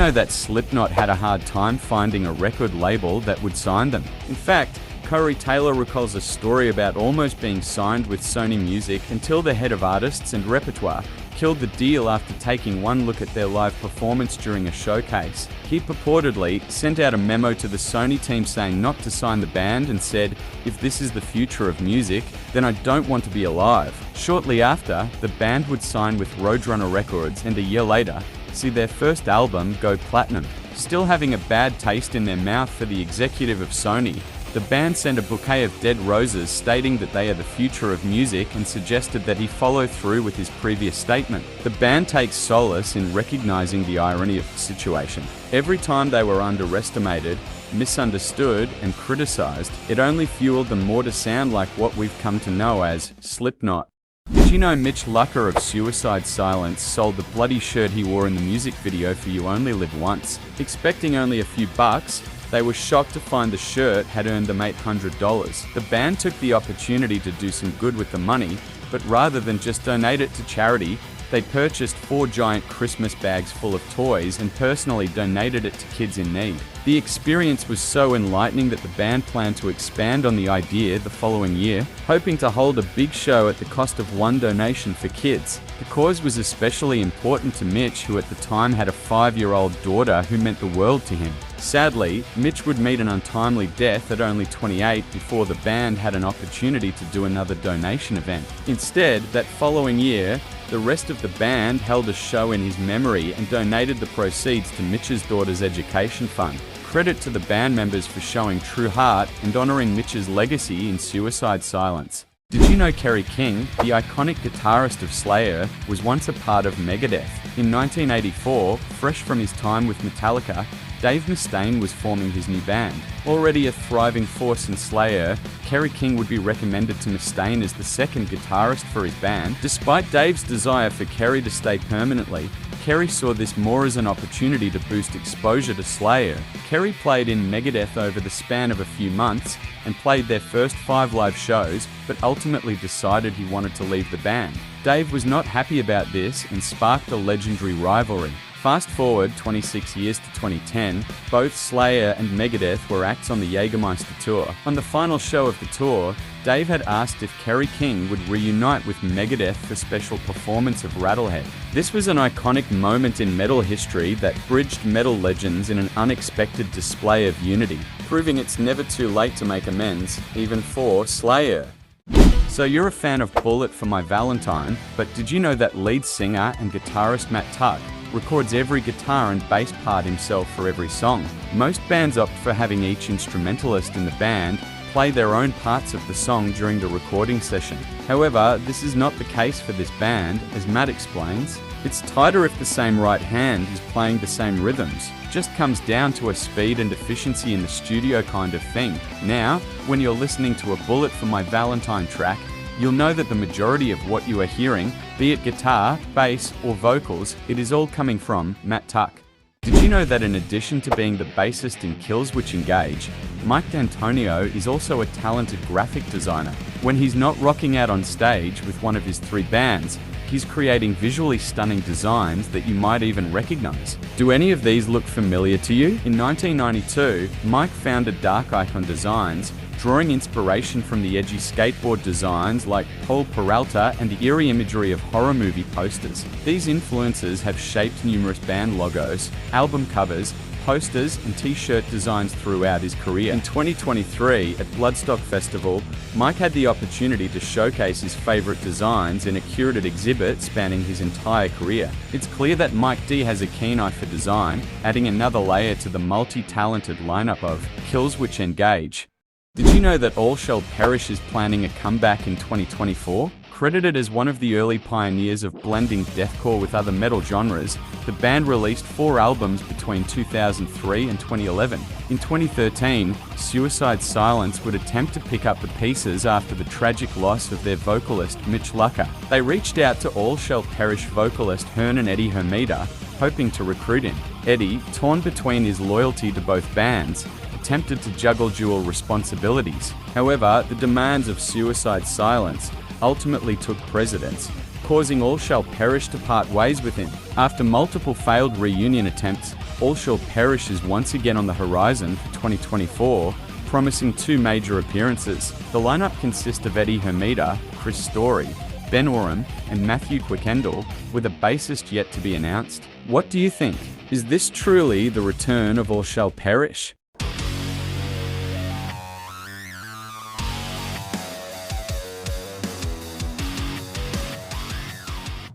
know that Slipknot had a hard time finding a record label that would sign them? In fact, Corey Taylor recalls a story about almost being signed with Sony Music until the head of artists and repertoire killed the deal after taking one look at their live performance during a showcase. He purportedly sent out a memo to the Sony team saying not to sign the band and said, "If this is the future of music, then I don't want to be alive." Shortly after, the band would sign with Roadrunner Records and a year later, see their first album go platinum. Still having a bad taste in their mouth for the executive of Sony, the band sent a bouquet of dead roses stating that they are the future of music and suggested that he follow through with his previous statement. The band takes solace in recognizing the irony of the situation. Every time they were underestimated, misunderstood, and criticized, it only fueled them more to sound like what we've come to know as Slipknot. Did you know Mitch Lucker of Suicide Silence sold the bloody shirt he wore in the music video for You Only Live Once? Expecting only a few bucks, they were shocked to find the shirt had earned them $800. The band took the opportunity to do some good with the money, but rather than just donate it to charity, they purchased 4 giant Christmas bags full of toys and personally donated it to kids in need. The experience was so enlightening that the band planned to expand on the idea the following year, hoping to hold a big show at the cost of one donation for kids. The cause was especially important to Mitch, who at the time had a 5-year-old daughter who meant the world to him. Sadly, Mitch would meet an untimely death at only 28 before the band had an opportunity to do another donation event. Instead, that following year, the rest of the band held a show in his memory and donated the proceeds to Mitch's daughter's education fund. Credit to the band members for showing true heart and honoring Mitch's legacy in Suicide Silence. Did you know Kerry King, the iconic guitarist of Slayer, was once a part of Megadeth? In 1984, fresh from his time with Metallica, Dave Mustaine was forming his new band. Already a thriving force in Slayer, Kerry King would be recommended to Mustaine as the second guitarist for his band. Despite Dave's desire for Kerry to stay permanently, Kerry saw this more as an opportunity to boost exposure to Slayer. Kerry played in Megadeth over the span of a few months and played their first 5 live shows, but ultimately decided he wanted to leave the band. Dave was not happy about this and sparked a legendary rivalry. Fast forward 26 years to 2010, both Slayer and Megadeth were acts on the Jägermeister tour. On the final show of the tour, Dave had asked if Kerry King would reunite with Megadeth for special performance of Rattlehead. This was an iconic moment in metal history that bridged metal legends in an unexpected display of unity, proving it's never too late to make amends, even for Slayer. So you're a fan of Bullet for My Valentine, but did you know that lead singer and guitarist Matt Tuck records every guitar and bass part himself for every song? Most bands opt for having each instrumentalist in the band play their own parts of the song during the recording session. However, this is not the case for this band, as Matt explains. It's tighter if the same right hand is playing the same rhythms. Just comes down to a speed and efficiency in the studio kind of thing. Now, when you're listening to a Bullet for My Valentine track, you'll know that the majority of what you are hearing, be it guitar, bass, or vocals, it is all coming from Matt Tuck. Did you know that in addition to being the bassist in Killswitch Engage, Mike D'Antonio is also a talented graphic designer? When he's not rocking out on stage with one of his 3 bands, he's creating visually stunning designs that you might even recognize. Do any of these look familiar to you? In 1992, Mike founded Dark Icon Designs, drawing inspiration from the edgy skateboard designs like Paul Peralta and the eerie imagery of horror movie posters. These influences have shaped numerous band logos, album covers, posters, and t-shirt designs throughout his career. In 2023, at Bloodstock Festival, Mike had the opportunity to showcase his favorite designs in a curated exhibit spanning his entire career. It's clear that Mike D has a keen eye for design, adding another layer to the multi-talented lineup of Killswitch Engage. Did you know that All Shall Perish is planning a comeback in 2024? Credited as one of the early pioneers of blending deathcore with other metal genres, the band released 4 albums between 2003 and 2011. In 2013, Suicide Silence would attempt to pick up the pieces after the tragic loss of their vocalist Mitch Lucker. They reached out to All Shall Perish vocalist Hearn and Eddie Hermida, hoping to recruit him. Eddie, torn between his loyalty to both bands, attempted to juggle dual responsibilities. However, the demands of Suicide Silence ultimately took precedence, causing All Shall Perish to part ways with him. After multiple failed reunion attempts, All Shall Perish is once again on the horizon for 2024, promising 2 major appearances. The lineup consists of Eddie Hermida, Chris Story, Ben Oram, and Matthew Quickendall, with a bassist yet to be announced. What do you think? Is this truly the return of All Shall Perish?